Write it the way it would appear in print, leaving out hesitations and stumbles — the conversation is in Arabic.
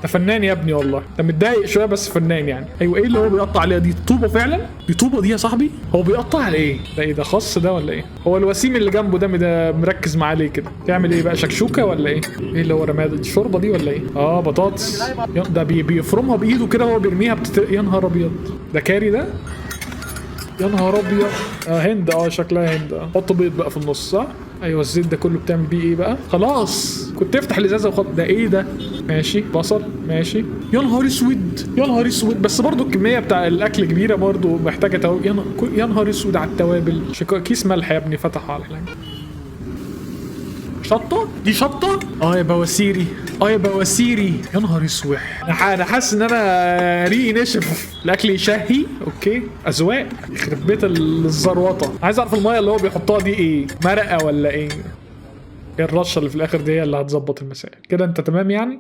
ده فنان يا ابني والله، ده متضايق شويه بس فنان يعني. ايوه ايه اللي هو بيقطع عليها دي؟ طوبه فعلا؟ دي طوبه دي يا صاحبي؟ هو بيقطع على ايه؟ ده ايه ده، خص ده ولا ايه؟ هو الوسيم اللي جنبه ده مركز معاه ليه كده؟ تعمل ايه بقى، شكشوكه ولا ايه؟ ايه اللي هو رماه ده؟ الشوربه دي ولا ايه؟ بطاطس. ده بيفرمها بايده كده وهو بيرميها يا نهار ابيض، ده كاري ده؟ يا نهار ابيض. هند، شكلها هند. حط بيض بقى في النص صح؟ ايوه الزيت ده كله بتعمل بيه ايه بقى؟ خلاص كنت افتح الازازه وخط. ده ايه ده؟ ماشي بصل ماشي. يا نهار اسود يا نهار اسود، بس برضو الكميه بتاع الاكل كبيره برضو محتاجه يا نهار اسود على التوابل. كيس ملح يا ابني فتحوا على حاجه. شطه؟ دي شطه؟ يا بواسيري يا بواسيري. يا نهار اسوح، انا حاسس ان انا ريقي نشف. الاكل يشهي. اوكي اذواق. يخرب بيت الزروطه. عايز اعرف الميه اللي هو بيحطها دي ايه، مرقه ولا ايه؟ الرشه اللي في الاخر دي هي اللي هتظبط المسائل كده. انت تمام يعني؟